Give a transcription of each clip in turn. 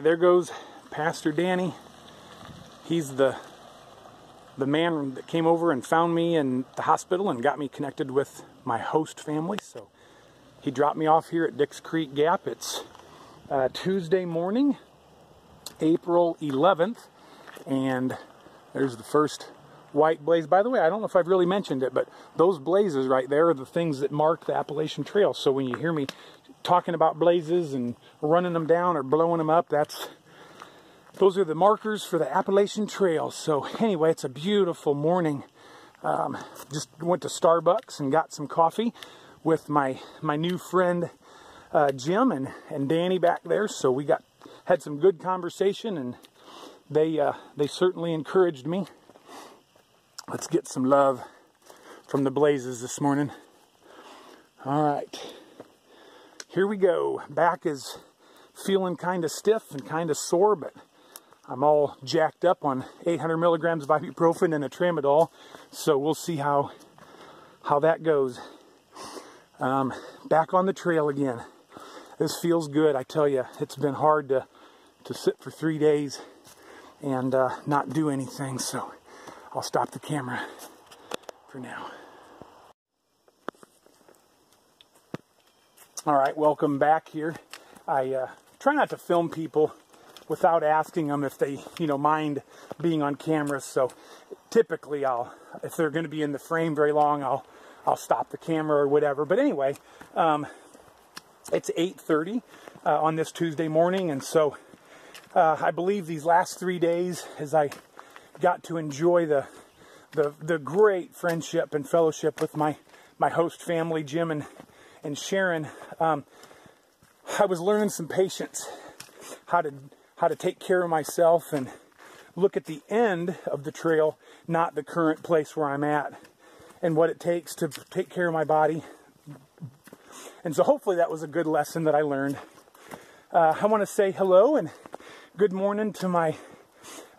right, there goes Pastor Danny. He's the man that came over and found me in the hospital and got me connected with my host family. So he dropped me off here at Dix Creek Gap. It's Tuesday morning, April 11th, and there's the first white blaze. By the way, I don't know if I've really mentioned it, but those blazes right there are the things that mark the Appalachian Trail. So when you hear me talking about blazes and running them down or blowing them up, those are the markers for the Appalachian Trail. So anyway, it's a beautiful morning. Just went to Starbucks and got some coffee with my new friend Jim and Danny back there. So we had some good conversation, and they certainly encouraged me. Let's get some love from the blazes this morning. All right, here we go. Back is feeling kind of stiff and kind of sore, but I'm all jacked up on 800 milligrams of ibuprofen and a tramadol, so we'll see how that goes. Back on the trail again. This feels good, I tell you. It's been hard to sit for 3 days and not do anything, so I'll stop the camera for now. All right, welcome back here. I try not to film people without asking them if they, mind being on camera. So typically if they're going to be in the frame very long, I'll stop the camera or whatever. But anyway, it's 8:30 on this Tuesday morning, and so I believe these last 3 days, as I got to enjoy the great friendship and fellowship with my host family, Jim and Sharon, I was learning some patience, how to take care of myself and look at the end of the trail, not the current place where I'm at, and what it takes to take care of my body. And so hopefully that was a good lesson that I learned. I want to say hello and good morning to my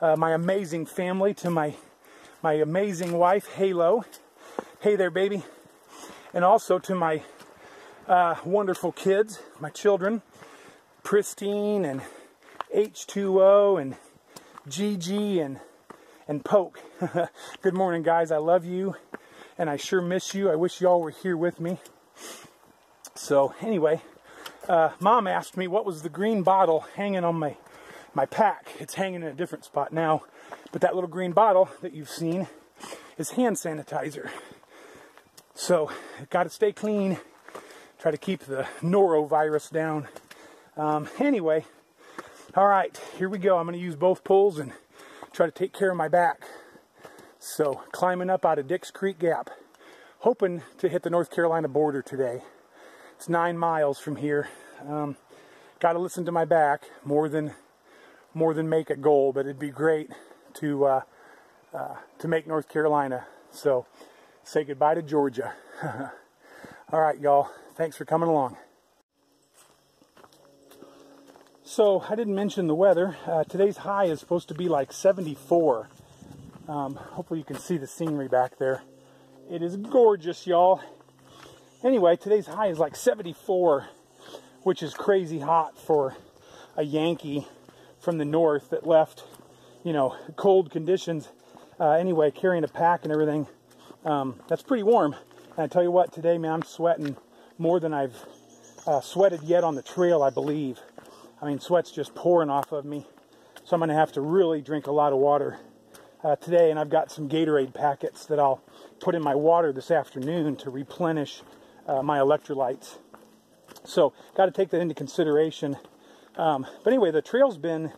amazing family, to my amazing wife, Halo. Hey there, baby. And also to my wonderful kids, my children, Pristine and H2O and Gigi and Poke. Good morning, guys. I love you, and I sure miss you. I wish y'all were here with me. So anyway, Mom asked me what was the green bottle hanging on my pack. It's hanging in a different spot now, but that little green bottle that you've seen is hand sanitizer. So got to stay clean, try to keep the norovirus down. Anyway, all right, here we go. I'm going to use both poles and try to take care of my back. So climbing up out of Dix Creek Gap, hoping to hit the North Carolina border today. It's 9 miles from here. Got to listen to my back more than make a goal, but it'd be great to make North Carolina. So say goodbye to Georgia. All right, y'all. Thanks for coming along. So I didn't mention the weather. Today's high is supposed to be like 74. Hopefully you can see the scenery back there. It is gorgeous, y'all. Anyway, today's high is like 74, which is crazy hot for a Yankee from the north that left, cold conditions. Anyway, carrying a pack and everything, that's pretty warm. And I tell you what, today, man, I'm sweating more than I've sweated yet on the trail, I believe. I mean, sweat's just pouring off of me. So I'm going to have to really drink a lot of water today. And I've got some Gatorade packets that I'll put in my water this afternoon to replenish my electrolytes. So got to take that into consideration. But anyway, the trail's been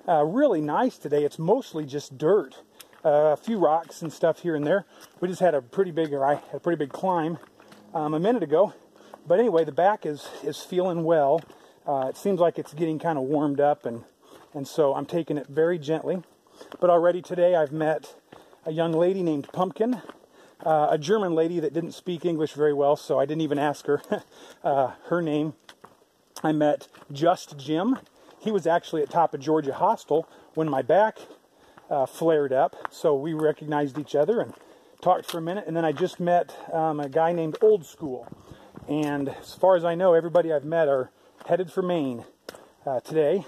really nice today. It's mostly just dirt. A few rocks and stuff here and there. We just had I had a pretty big climb a minute ago. But anyway, the back is feeling well. It seems like it's getting kind of warmed up, and so I'm taking it very gently. But already today I've met a young lady named Pumpkin, a German lady that didn't speak English very well, so I didn't even ask her her name. I met Just Jim. He was actually at Top of Georgia Hostel when my back flared up, so we recognized each other and talked for a minute. And then I just met a guy named Old School, and as far as I know, everybody I've met are headed for Maine today.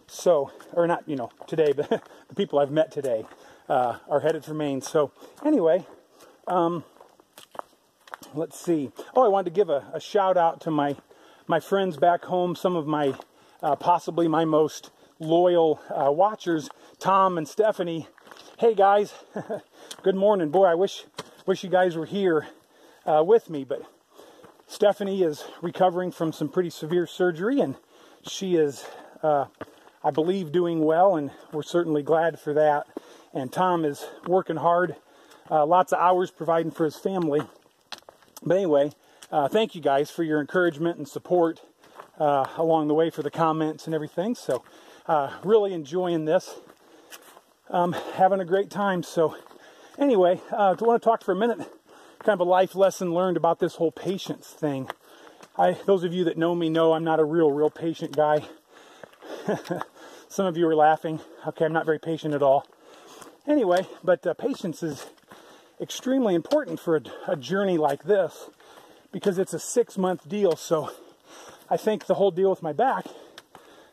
So, or not, you know, today, but the people I've met today are headed for Maine. So, anyway, let's see. Oh, I wanted to give a shout out to my friends back home, some of my, possibly my most loyal watchers, Tom and Stephanie. Hey guys, good morning. Boy, I wish you guys were here with me, but Stephanie is recovering from some pretty severe surgery, and she is, I believe, doing well, and we're certainly glad for that. And Tom is working hard, lots of hours providing for his family. But anyway, thank you guys for your encouragement and support along the way, for the comments and everything. So really enjoying this, having a great time. So anyway, I want to talk for a minute, kind of a life lesson learned about this whole patience thing. Those of you that know me know I'm not a real patient guy. Some of you are laughing. Okay, I'm not very patient at all. Anyway, but patience is extremely important for a journey like this, because it's a 6-month deal. So I think the whole deal with my back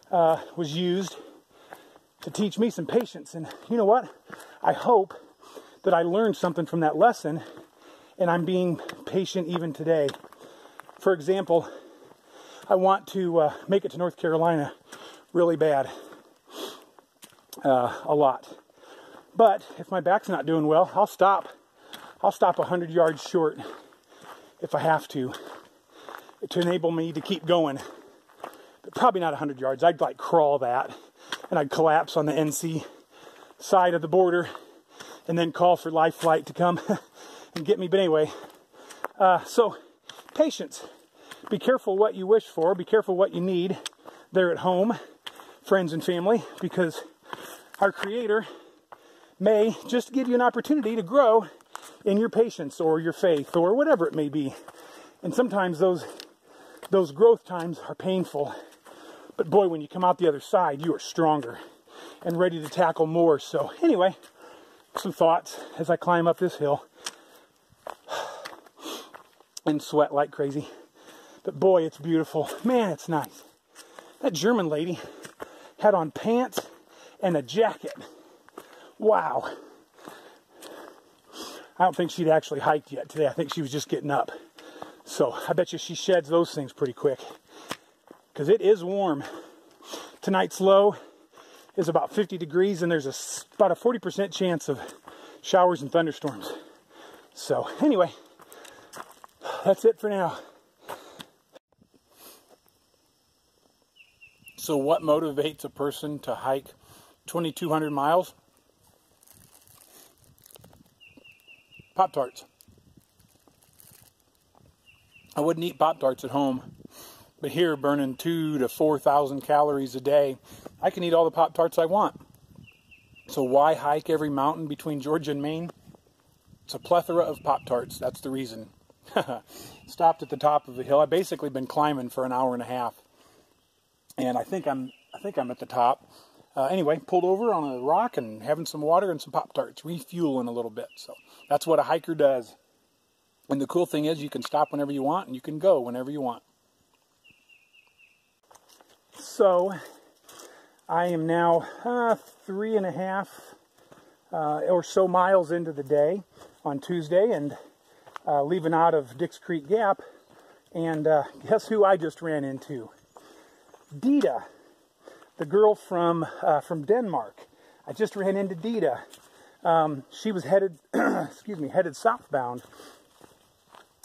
was used to teach me some patience. And you know what? I hope that I learned something from that lesson, and I'm being patient even today. For example, I want to make it to North Carolina really bad, a lot. But if my back's not doing well, I'll stop 100 yards short if I have to enable me to keep going. But probably not 100 yards. I'd like crawl that, and I'd collapse on the NC side of the border, and then call for Life Flight to come and get me. But anyway, so patience. Be careful what you wish for. Be careful what you need there at home, friends and family, because our Creator may just give you an opportunity to grow in your patience or your faith or whatever it may be. And sometimes those growth times are painful. But boy, when you come out the other side, you are stronger and ready to tackle more. So anyway, some thoughts as I climb up this hill and sweat like crazy. But boy, it's beautiful. Man, it's nice. That German lady had on pants and a jacket. Wow. I don't think she'd actually hiked yet today. I think she was just getting up. So I bet you she sheds those things pretty quick, because it is warm. Tonight's low is about 50 degrees, and there's about a 40% chance of showers and thunderstorms. So anyway, that's it for now. So what motivates a person to hike 2,200 miles? Pop-Tarts. I wouldn't eat Pop-Tarts at home, but here, burning 2,000 to 4,000 calories a day, I can eat all the Pop-Tarts I want. So why hike every mountain between Georgia and Maine? It's a plethora of Pop-Tarts. That's the reason. Stopped at the top of the hill. I've basically been climbing for an hour and a half, and I think I'm at the top. Anyway, pulled over on a rock and having some water and some Pop-Tarts, refueling a little bit. So that's what a hiker does. And the cool thing is you can stop whenever you want, and you can go whenever you want. So I am now 3.5 or so miles into the day on Tuesday, and leaving out of Dix Creek Gap. And guess who I just ran into? Dita, the girl from Denmark. I just ran into Dita. She was headed, headed southbound.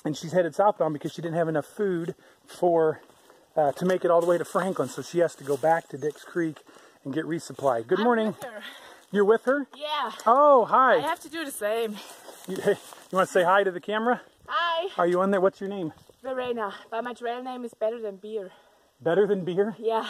And she's headed southbound because she didn't have enough food to make it all the way to Franklin. So she has to go back to Dix Creek and get resupplied. Good morning. With her. You're with her? Yeah. Oh, hi. I have to do the same. You want to say hi to the camera? Hi. Are you on there? What's your name? Verena, but my trail name is Better Than Beer. Better Than Beer? Yeah.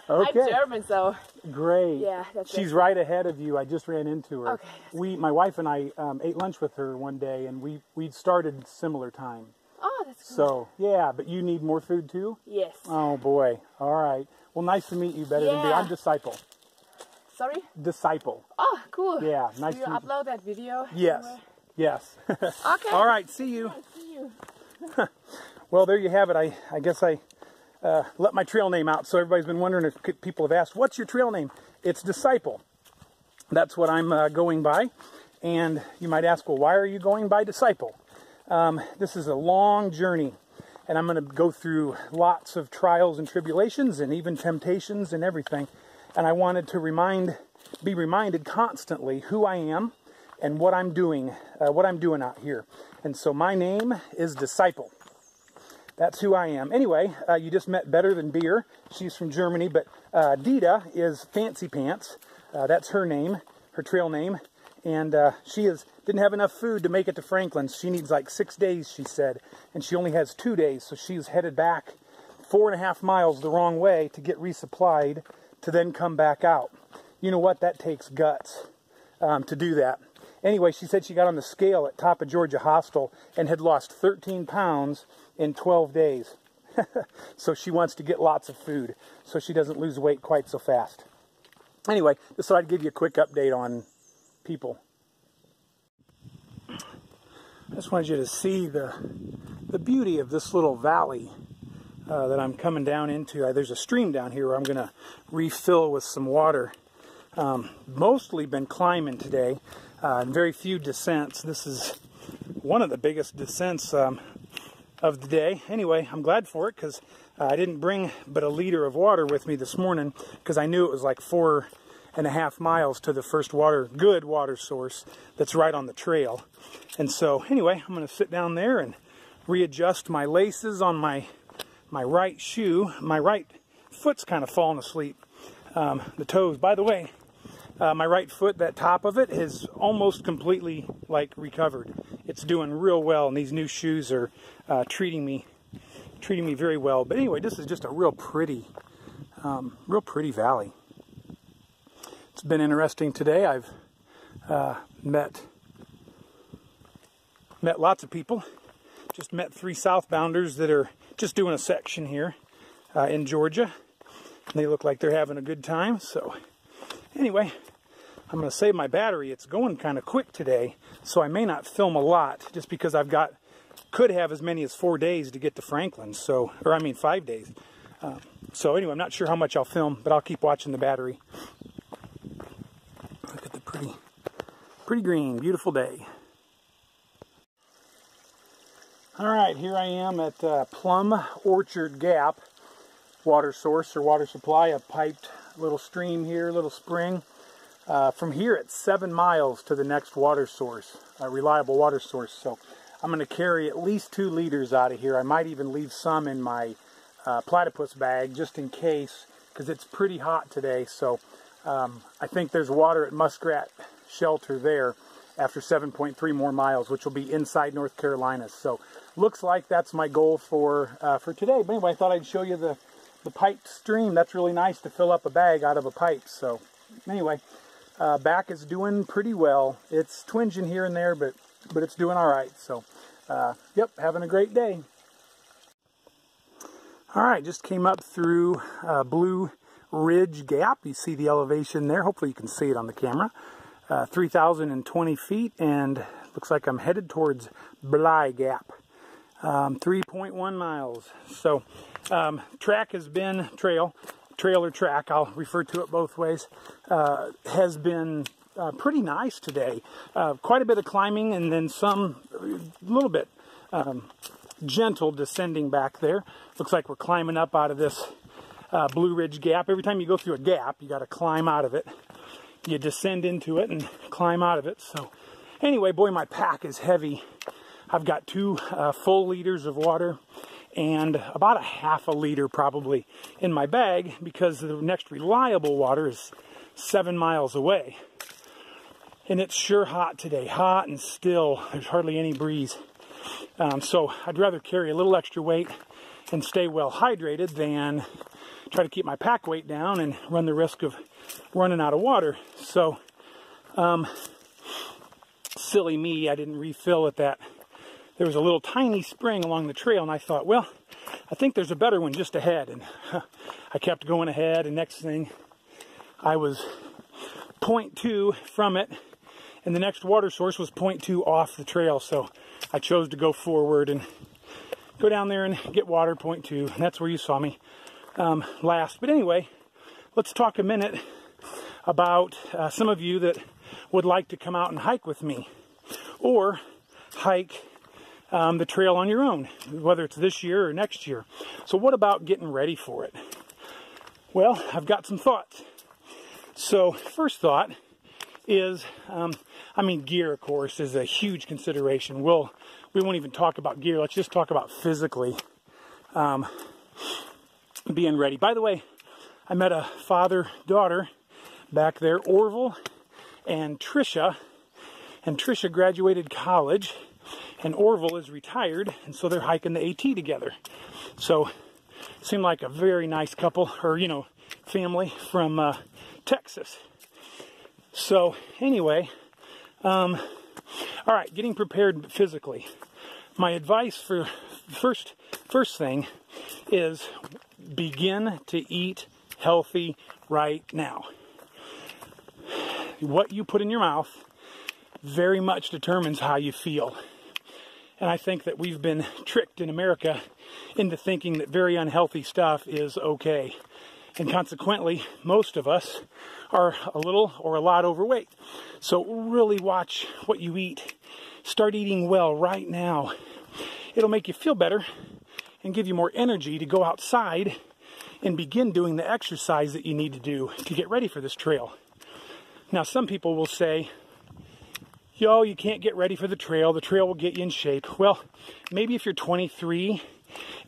Okay. I'm German, so. Great. Yeah, that's She's it. right ahead of you. I just ran into her. Okay. My wife and I ate lunch with her one day, and we started similar time. Oh, that's cool. So, yeah, but you need more food too? Yes. Oh, boy. All right. Well, nice to meet you, Better Than Beer. I'm Disciple. Sorry? Disciple. Oh, cool. Yeah, nice to meet you. Will you upload that video? Yes. Somewhere? Yes. Okay. All right. See you. Yeah, see you. Well, there you have it. I guess I let my trail name out. So everybody's been wondering, if people have asked, what's your trail name? It's Disciple. That's what I'm going by. And you might ask, well, why are you going by Disciple? This is a long journey, and I'm going to go through lots of trials and tribulations and even temptations and everything. And I wanted to be reminded constantly who I am and what I'm doing out here. And so my name is Disciple. That's who I am. Anyway, you just met Better Than Beer. She's from Germany, but Dita is Fancy Pants. That's her name, her trail name. And she didn't have enough food to make it to Franklin's. She needs like 6 days, she said. And she only has 2 days, so she's headed back 4.5 miles the wrong way to get resupplied to then come back out. You know what? That takes guts to do that. Anyway, she said she got on the scale at Top of Georgia Hostel and had lost 13 pounds in 12 days. So she wants to get lots of food so she doesn't lose weight quite so fast. Anyway, just thought I'd give you a quick update on people. I just wanted you to see the beauty of this little valley that I'm coming down into. There's a stream down here where I'm going to refill with some water. Mostly been climbing today, and very few descents. This is one of the biggest descents of the day. Anyway, I'm glad for it, because I didn't bring but a liter of water with me this morning, because I knew it was like 4.5 miles to the first good water source that's right on the trail. And so anyway, I'm going to sit down there and readjust my laces on my right shoe. My right foot's kind of falling asleep. The toes, by the way, my right foot, that top of it, is almost completely like recovered. It's doing real well, and these new shoes are treating me very well. But anyway, this is just a real pretty valley. It's been interesting today. I've met lots of people. Just met 3 southbounders that are just doing a section here in Georgia. They look like they're having a good time. So anyway, I'm going to save my battery. It's going kind of quick today, so I may not film a lot, just because could have as many as 4 days to get to Franklin. So, or I mean 5 days. So anyway, I'm not sure how much I'll film, but I'll keep watching the battery. Look at the pretty green, beautiful day. All right, here I am at Plum Orchard Gap water source or water supply, a piped little stream here, little spring. From here it's 7 miles to the next water source, a reliable water source. So I'm going to carry at least 2 liters out of here. I might even leave some in my platypus bag just in case, because it's pretty hot today. So I think there's water at Muskrat shelter there after 7.3 more miles, which will be inside North Carolina. So looks like that's my goal for today. But anyway, I thought I'd show you the piped stream. That's really nice to fill up a bag out of a pipe. So anyway, back is doing pretty well. It's twinging here and there, but it's doing all right. So yep, having a great day. All right, just came up through Blue Ridge Gap. You see the elevation there. Hopefully you can see it on the camera. 3,020 feet, and looks like I'm headed towards Bly Gap. 3.1 miles. So track has been, trail or track, I'll refer to it both ways, has been pretty nice today. Quite a bit of climbing, and then some, a little bit gentle descending back there. Looks like we're climbing up out of this Blue Ridge Gap. Every time you go through a gap, you got to climb out of it. You descend into it and climb out of it. So anyway, boy, my pack is heavy. I've got 2 full liters of water and about a half a liter probably in my bag, because the next reliable water is 7 miles away. And it's sure hot today, hot and still. There's hardly any breeze. So I'd rather carry a little extra weight and stay well hydrated than try to keep my pack weight down and run the risk of running out of water. So silly me, I didn't refill at that. There was a little tiny spring along the trail, and I thought, well, I think there's a better one just ahead. And I kept going ahead, and next thing, I was 0.2 from it, and the next water source was 0.2 off the trail. So I chose to go forward and go down there and get water, point 2. And that's where you saw me last. But anyway, let's talk a minute about some of you that would like to come out and hike with me, or hike the trail on your own, whether it's this year or next year. So what about getting ready for it? Well, I've got some thoughts. So first thought is, gear, of course, is a huge consideration. We won't even talk about gear. Let's just talk about physically being ready. By the way, I met a father-daughter back there, Orville and Trisha. And Trisha graduated college, and Orville is retired, and so they're hiking the AT together. So, seemed like a very nice couple, or, family from Texas. So, anyway, all right, getting prepared physically. My advice for first thing is begin to eat healthy right now. What you put in your mouth very much determines how you feel. And I think that we've been tricked in America into thinking that very unhealthy stuff is okay. And consequently, most of us are a little or a lot overweight. So really watch what you eat. Start eating well right now. It'll make you feel better and give you more energy to go outside and begin doing the exercise that you need to do to get ready for this trail. Now, some people will say, yo, you can't get ready for the trail will get you in shape. Well, maybe if you're 23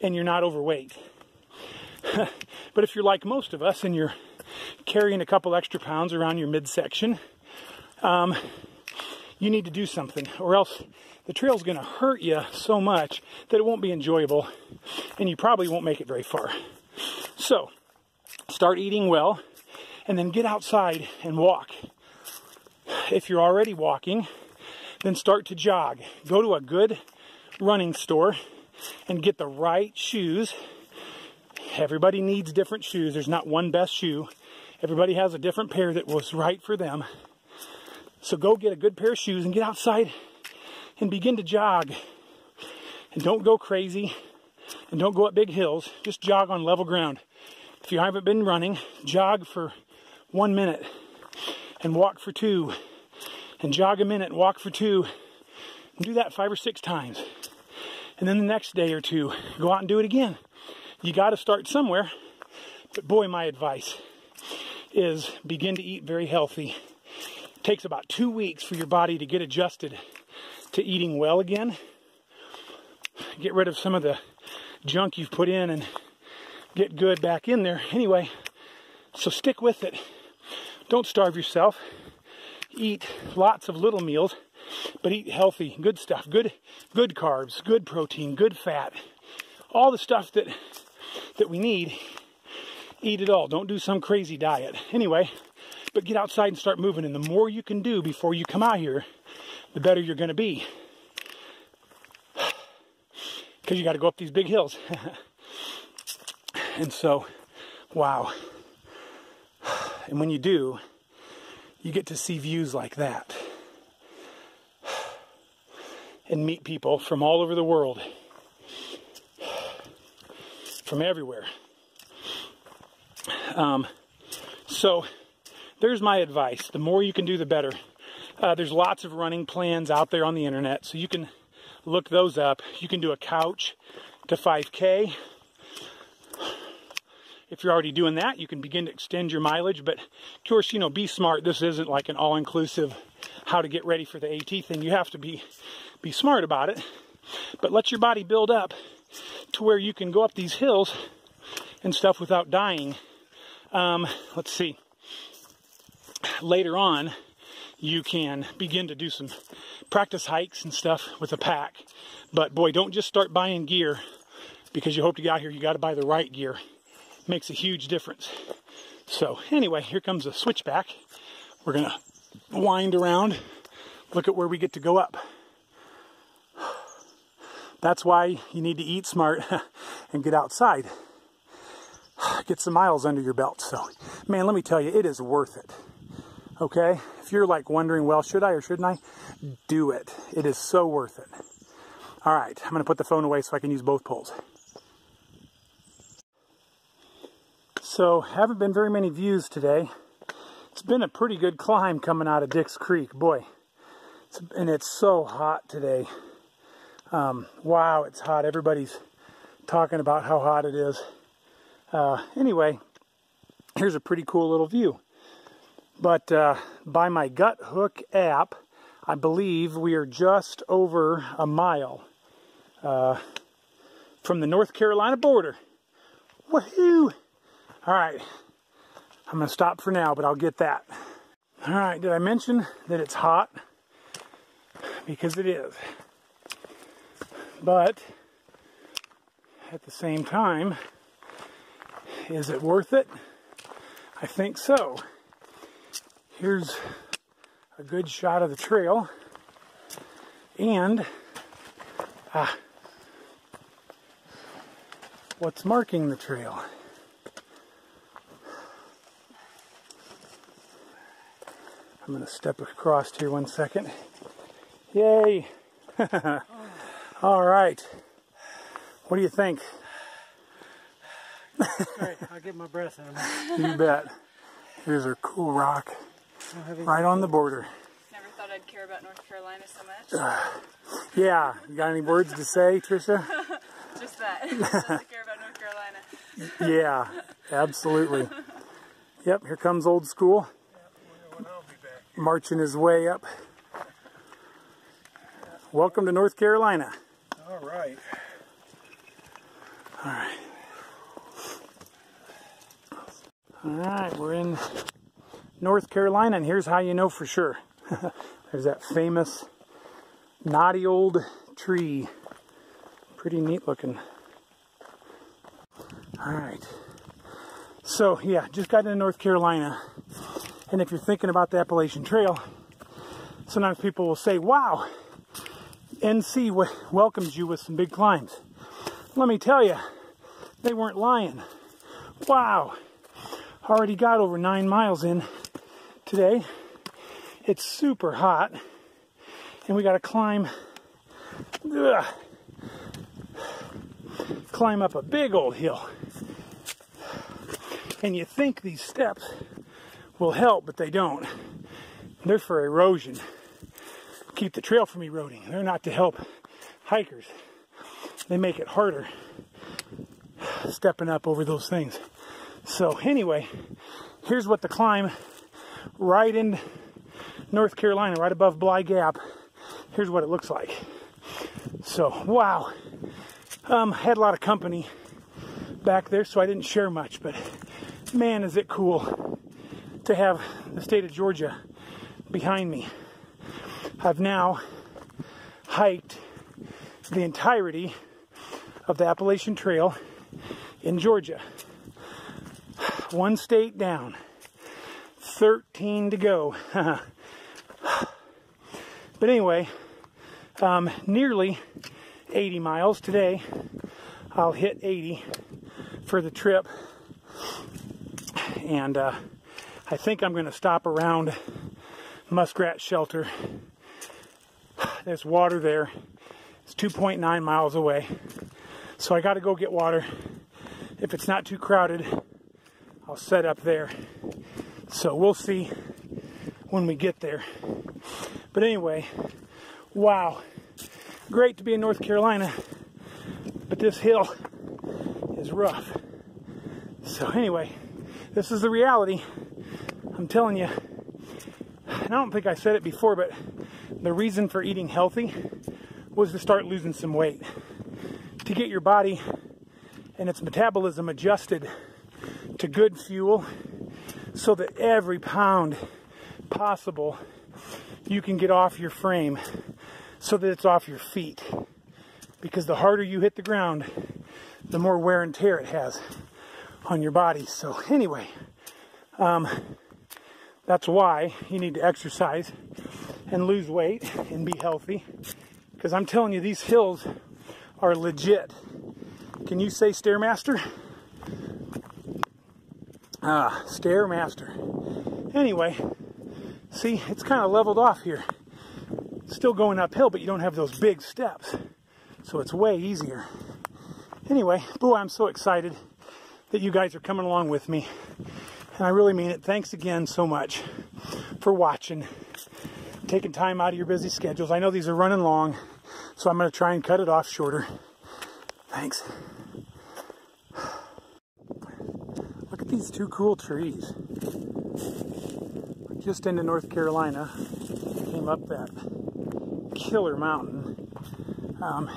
and you're not overweight. But if you're like most of us and you're carrying a couple extra pounds around your midsection, you need to do something, or else the trail's going to hurt you so much that it won't be enjoyable, and you probably won't make it very far. So, start eating well, and then get outside and walk. If you're already walking, then start to jog. Go to a good running store and get the right shoes. Everybody needs different shoes. There's not one best shoe. Everybody has a different pair that was right for them. So go get a good pair of shoes and get outside and begin to jog. And don't go crazy and don't go up big hills. Just jog on level ground. If you haven't been running, jog for 1 minute and walk for 2. And jog a minute and walk for 2. And do that 5 or 6 times. And then the next day or 2, go out and do it again. You got to start somewhere. But boy, my advice is begin to eat very healthy. It takes about 2 weeks for your body to get adjusted to eating well again. Get rid of some of the junk you've put in and get good back in there. Anyway, so stick with it. Don't starve yourself. Eat lots of little meals, but eat healthy, good stuff, good carbs, good protein, good fat. All the stuff that we need, eat it all. Don't do some crazy diet. Anyway, but get outside and start moving. And the more you can do before you come out here, the better you're going to be. Because you got to go up these big hills. And so, wow. And when you do, you get to see views like that. And meet people from all over the world. From everywhere. So, there's my advice. The more you can do, the better. There's lots of running plans out there on the internet, so you can look those up. You can do a couch to 5K. If you're already doing that, you can begin to extend your mileage. But, of course, be smart. This isn't like an all-inclusive how to get ready for the AT thing. You have to be smart about it. But let your body build up to where you can go up these hills and stuff without dying. Let's see. Later on, you can begin to do some practice hikes and stuff with a pack. But boy, don't just start buying gear because you hope to get out here. You got to buy the right gear. It makes a huge difference. So anyway, here comes a switchback. We're going to wind around. Look at where we get to go up. That's why you need to eat smart and get outside. Get some miles under your belt. So, man, let me tell you, it is worth it. Okay? If you're like wondering, well, should I or shouldn't I? Do it. It is so worth it. All right, I'm going to put the phone away so I can use both poles. So, haven't been very many views today. It's been a pretty good climb coming out of Dix Creek, boy. And it's so hot today. Wow, it's hot. Everybody's talking about how hot it is. Anyway, here's a pretty cool little view. But by my Gut Hook app, I believe we are just over a mile from the North Carolina border. Woohoo! All right, I'm going to stop for now, but I'll get that. All right, did I mention that it's hot? Because it is. But at the same time, is it worth it? I think so. Here's a good shot of the trail. And what's marking the trail? I'm going to step across here 1 second. Yay! All right. What do you think? Great. I'll get my breath in. You bet. Here's a cool rock right on the border. Never thought I'd care about North Carolina so much. Yeah. You got any words to say, Tricia? Just that. Doesn't care about North Carolina. Yeah, absolutely. Yep, here comes old school. Marching his way up. Welcome to North Carolina. All right. All right. All right, we're in North Carolina, and here's how you know for sure. There's that famous knotty old tree. Pretty neat looking. All right. So, yeah, just got into North Carolina. And if you're thinking about the Appalachian Trail, sometimes people will say, wow, NC welcomes you with some big climbs. Let me tell you, they weren't lying. Wow, already got over 9 miles in today. It's super hot, and we got to climb up a big old hill. And you think these steps will help, but they don't. They're for erosion. Keep the trail from eroding. They're not to help hikers. They make it harder stepping up over those things. So anyway, here's what the climb right in North Carolina, right above Bly Gap, here's what it looks like. So, wow. Had a lot of company back there, so I didn't share much, but man, is it cool to have the state of Georgia behind me. I've now hiked the entirety of the Appalachian Trail in Georgia. 1 state down, 13 to go. But anyway, nearly 80 miles today. I'll hit 80 for the trip. And I think I'm going to stop around Muskrat Shelter. There's water there. It's 2.9 miles away. So I got to go get water. If it's not too crowded, I'll set up there. So we'll see when we get there. But anyway, wow. Great to be in North Carolina. But this hill is rough. So anyway, this is the reality. I'm telling you, and I don't think I said it before, but the reason for eating healthy was to start losing some weight. To get your body and its metabolism adjusted to good fuel so that every pound possible you can get off your frame so that it's off your feet. Because the harder you hit the ground, the more wear and tear it has on your body. So anyway, that's why you need to exercise and lose weight and be healthy. Because I'm telling you, these hills are legit. Can you say Stairmaster? Stairmaster. Anyway, see, it's kind of leveled off here. Still going uphill, but you don't have those big steps. So it's way easier. Anyway, boy, I'm so excited that you guys are coming along with me. And I really mean it. Thanks again so much for watching, taking time out of your busy schedules. I know these are running long, so I'm going to try and cut it off shorter. Thanks. Look at these two cool trees. Just into North Carolina, came up that killer mountain.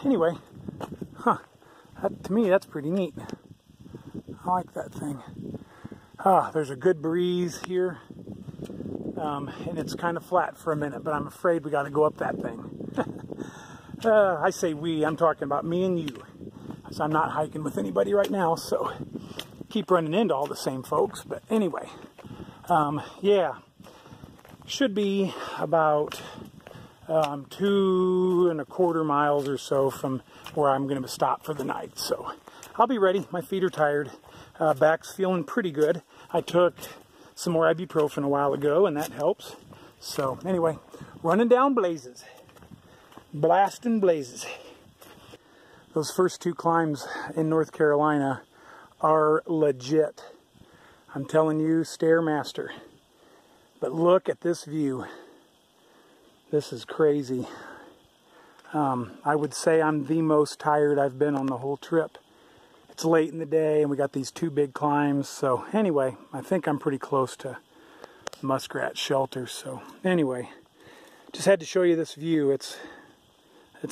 Anyway, to me that's pretty neat. I like that thing. There's a good breeze here, and it's kind of flat for a minute, but I'm afraid we got to go up that thing. I say we, I'm talking about me and you, because I'm not hiking with anybody right now, so keep running into all the same folks. But anyway, yeah, should be about 2¼ miles or so from where I'm going to stop for the night. So I'll be ready. My feet are tired. Back's feeling pretty good. I took some more ibuprofen a while ago, and that helps. So anyway, running down blazes. Blasting blazes. Those first 2 climbs in North Carolina are legit. I'm telling you, Stairmaster. But look at this view. This is crazy. I would say I'm the most tired I've been on the whole trip. It's late in the day and we got these 2 big climbs. So anyway, I think I'm pretty close to Muskrat shelter. So anyway, just had to show you this view. It's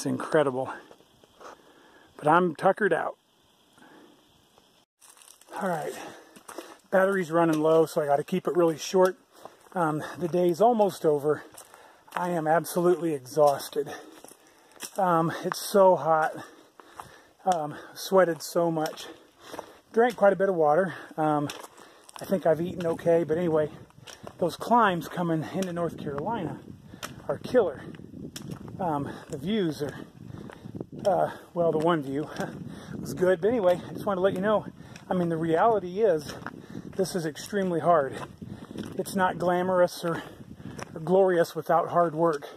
incredible. But I'm tuckered out. All right, battery's running low, so I got to keep it really short. The day's almost over. I am absolutely exhausted. It's so hot. Sweated so much. Drank quite a bit of water. I think I've eaten okay, but anyway, those climbs coming into North Carolina are killer. The views are, well, the one view was good, but anyway, I just wanted to let you know, I mean, the reality is this is extremely hard. It's not glamorous or glorious without hard work.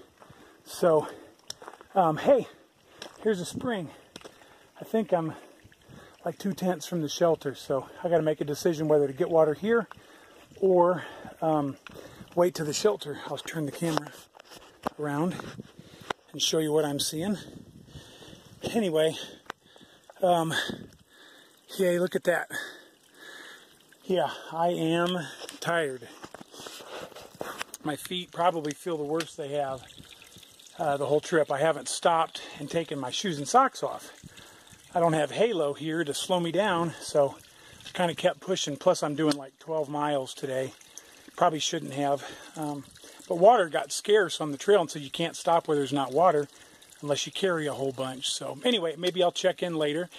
So, hey, here's a spring. I think I'm like 2/10 from the shelter, so I got to make a decision whether to get water here or wait to the shelter. I'll turn the camera around and show you what I'm seeing. Anyway, yeah, look at that. Yeah, I am tired. My feet probably feel the worst they have the whole trip. I haven't stopped and taken my shoes and socks off. I don't have Halo here to slow me down, so I kind of kept pushing. Plus, I'm doing like 12 miles today. Probably shouldn't have. But water got scarce on the trail, and so you can't stop where there's not water unless you carry a whole bunch. So anyway, maybe I'll check in later.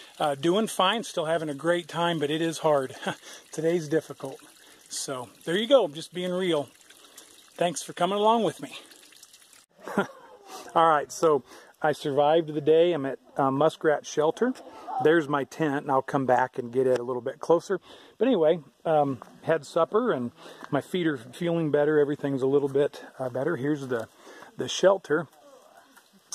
Doing fine, still having a great time, but it is hard. Today's difficult. So there you go, just being real. Thanks for coming along with me. All right, so I survived the day. I'm at Muskrat Shelter. There's my tent, and I'll come back and get it a little bit closer. But anyway, had supper, and my feet are feeling better. Everything's a little bit better. Here's the shelter.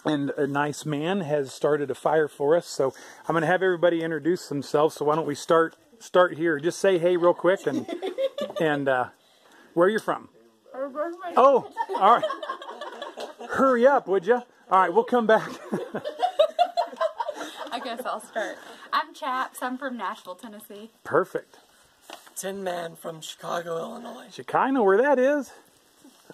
And a nice man has started a fire for us. So I'm going to have everybody introduce themselves. So why don't we start here? Just say hey real quick and where you're from. Oh, all right. Hurry up, would you? All right, we'll come back. I guess I'll start. I'm Chaps. I'm from Nashville, Tennessee. Perfect. Tin Man from Chicago, Illinois. Chicago, I know where that is.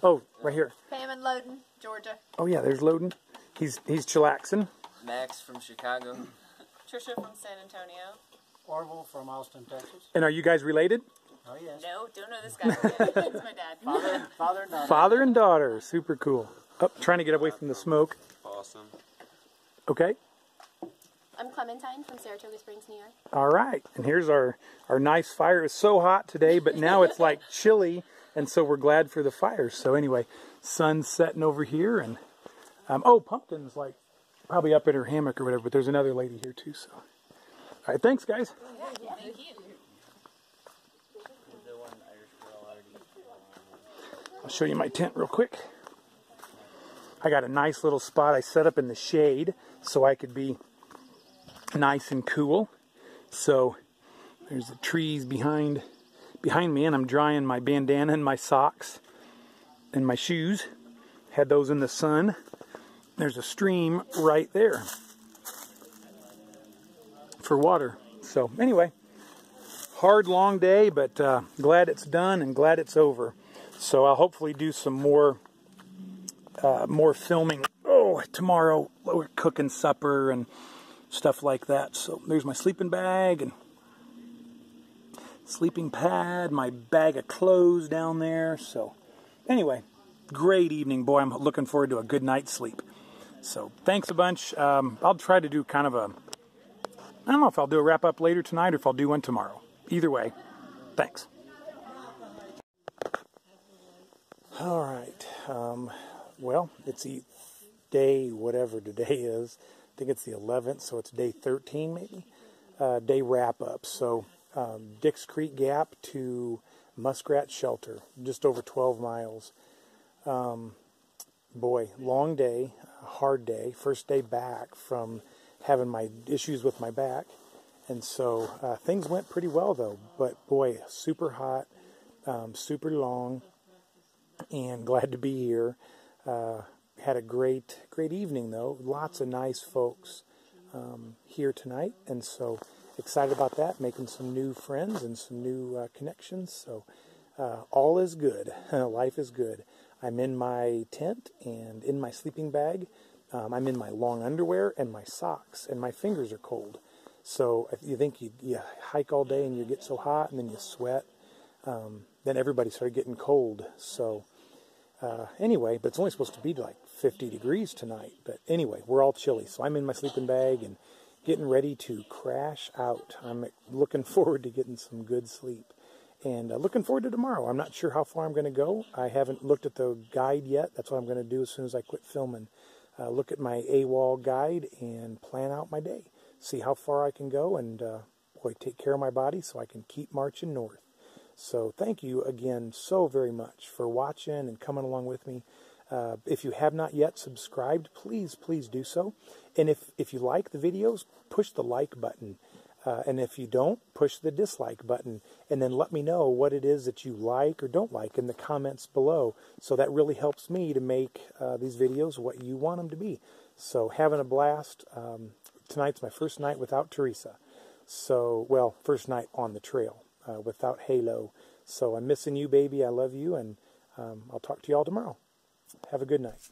Oh, right here. Pam and Loden, Georgia. Oh yeah, there's Loden. He's chillaxing. Max from Chicago. Trisha from San Antonio. Orville from Austin, Texas. And are you guys related? Oh, yes. No, don't know this guy. It's my dad. Father and daughter. Father and daughter. Super cool. Oh, trying to get away from the smoke. Awesome. Okay. I'm Clementine from Saratoga Springs, New York. All right. And here's our nice fire. It's so hot today, but now it's like chilly, and so we're glad for the fire. So anyway, sun's setting over here, and oh, Pumpkin's like probably up in her hammock or whatever, but there's another lady here too. So, all right, thanks guys. Yeah, thank you. I'll show you my tent real quick. I got a nice little spot I set up in the shade so I could be nice and cool. So there's the trees behind me, and I'm drying my bandana and my socks and my shoes. Had those in the sun. There's a stream right there for water. So anyway, hard, long day, but glad it's done and glad it's over. So I'll hopefully do some more filming. Oh, tomorrow we're cooking supper and stuff like that. So there's my sleeping bag and sleeping pad, my bag of clothes down there. So anyway, great evening, boy. I'm looking forward to a good night's sleep. So thanks a bunch. I'll try to do kind of a, I don't know if I'll do a wrap up later tonight or if I'll do one tomorrow. Either way, thanks. All right. Well, it's day, whatever today is. I think it's the 11th, so it's day 13 maybe. Day wrap up. So Dix Creek Gap to Muskrat Shelter, just over 12 miles. Boy, long day, hard day. First day back from having my issues with my back. And so things went pretty well though. But boy, super hot, super long, and glad to be here. Had a great evening though. Lots of nice folks here tonight. And so excited about that, making some new friends and some new connections. So all is good. Life is good. I'm in my tent and in my sleeping bag. I'm in my long underwear and my socks, and my fingers are cold. So you think you hike all day and you get so hot and then you sweat. Then everybody started getting cold. So anyway, but it's only supposed to be like 50 degrees tonight. But anyway, we're all chilly. So I'm in my sleeping bag and getting ready to crash out. I'm looking forward to getting some good sleep. And looking forward to tomorrow. I'm not sure how far I'm going to go. I haven't looked at the guide yet. That's what I'm going to do as soon as I quit filming. Look at my AWOL guide and plan out my day. See how far I can go and boy, take care of my body so I can keep marching north. So thank you again so very much for watching and coming along with me. If you have not yet subscribed, please do so. And if you like the videos, push the like button. And if you don't, push the dislike button, and then let me know what it is that you like or don't like in the comments below. So that really helps me to make these videos what you want them to be. So having a blast. Tonight's my first night without Teresa. So, well, first night on the trail without Halo. So I'm missing you, baby. I love you, and I'll talk to you all tomorrow. Have a good night.